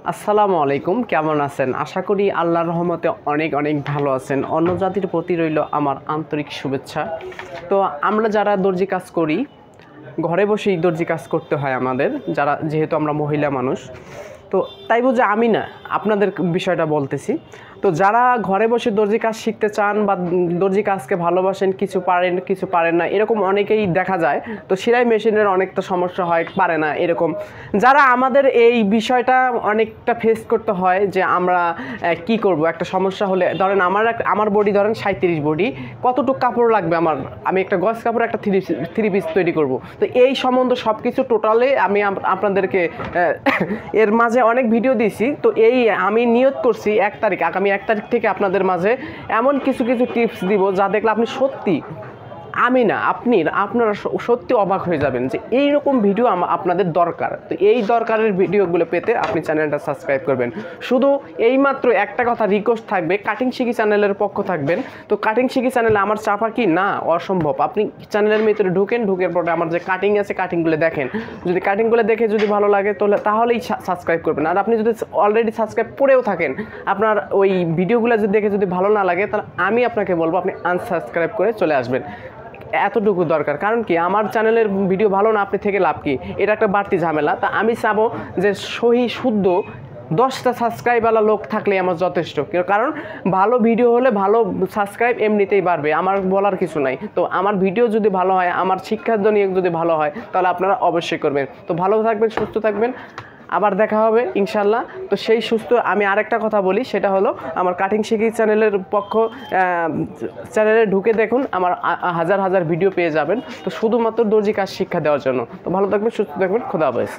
আসসালামু আলাইকুম, কেমন আছেন? আশা করি আল্লাহর রহমতে অনেক অনেক ভালো আছেন। অন্য জাতির প্রতি রইল আমার আন্তরিক শুভেচ্ছা। তো আমরা যারা দর্জি কাজ করি, ঘরে বসেই দর্জি কাজ করতে হয় আমাদের, যেহেতু আমরা মহিলা মানুষ। তো তাই বুঝে আমি না, আপনাদের বিষয়টা বলতেছি। তো যারা ঘরে বসে দর্জি কাজ শিখতে চান বা দর্জি কাজকে ভালোবাসেন, কিছু পারেন না, এরকম অনেকেই দেখা যায়। তো সেলাই মেশিনের অনেকটা সমস্যা হয়, পারে না এরকম। যারা আমাদের এই বিষয়টা অনেকটা ফেস করতে হয় যে আমরা কি করব, একটা সমস্যা হলে ধরেন আমার বডি ধরেন 37 বডি, কতটুকু কাপড় লাগবে আমি একটা গজ কাপড় একটা থ্রি পিস তৈরি করব। তো এই সম্বন্ধে সব কিছু টোটালে আমি আপনাদেরকে এর মাঝে অনেক ভিডিও দিয়েছি। তো আমি নিয়ত করছি আগামী 1 তারিখ থেকে আপনাদের মাঝে এমন কিছু টিপস দিব যা দেখলে আপনি সত্যি আপনারা সত্যি অবাক হয়ে যাবেন যে এইরকম ভিডিও আপনাদের দরকার। তো এই দরকারের ভিডিওগুলো পেতে আপনি চ্যানেলটা সাবস্ক্রাইব করবেন। শুধু এইমাত্র একটা কথা রিকোয়েস্ট থাকবে, কাটিং শিখি চ্যানেলের পক্ষ থাকবেন। তো কাটিং শিখি চ্যানেলে আমার চাপা কি না, অসম্ভব। আপনি চ্যানেলের ভিতরে ঢুকের পরে আমার যে কাটিং আছে কাটিংগুলো দেখেন। যদি কাটিংগুলো দেখে যদি ভালো লাগে তাহলেই সাবস্ক্রাইব করবেন। আর আপনি যদি অলরেডি সাবস্ক্রাইব করেও থাকেন, আপনার ওই ভিডিওগুলো যদি দেখে যদি ভালো না লাগে, তাহলে আমি আপনাকে বলবো আপনি আনসাবস্ক্রাইব করে চলে আসবেন। এতটুকু দরকার। কারণ কি, আমার চ্যানেলের ভিডিও ভালো না, আপনি থেকে লাভ কি? এটা একটা বাড়তি ঝামেলা। তা আমি চাবো যে সহি শুদ্ধ 10টা সাবস্ক্রাইবওয়ালা লোক থাকলে আমার যথেষ্ট। কারণ ভালো ভিডিও হলে ভালো সাবস্ক্রাইব এমনিতেই বাড়বে, আমার বলার কিছু নাই। তো আমার ভিডিও যদি ভালো হয়, আমার শিক্ষার্থী যদি ভালো হয়, তাহলে আপনারা অবশ্যই করবেন। তো ভালো থাকবেন, সুস্থ থাকবেন, আবার দেখা হবে ইনশাল্লাহ। তো সেই আমি আরেকটা কথা বলি, সেটা হলো আমার কাটিং শিখি চ্যানেলের চ্যানেলে ঢুকে দেখুন, আমার হাজার ভিডিও পেয়ে যাবেন। তো শুধুমাত্র দর্জি কাজ শিক্ষা দেওয়ার জন্য। তো ভালো থাকবেন, সুস্থ থাকবেন, খোদা হাফেজ।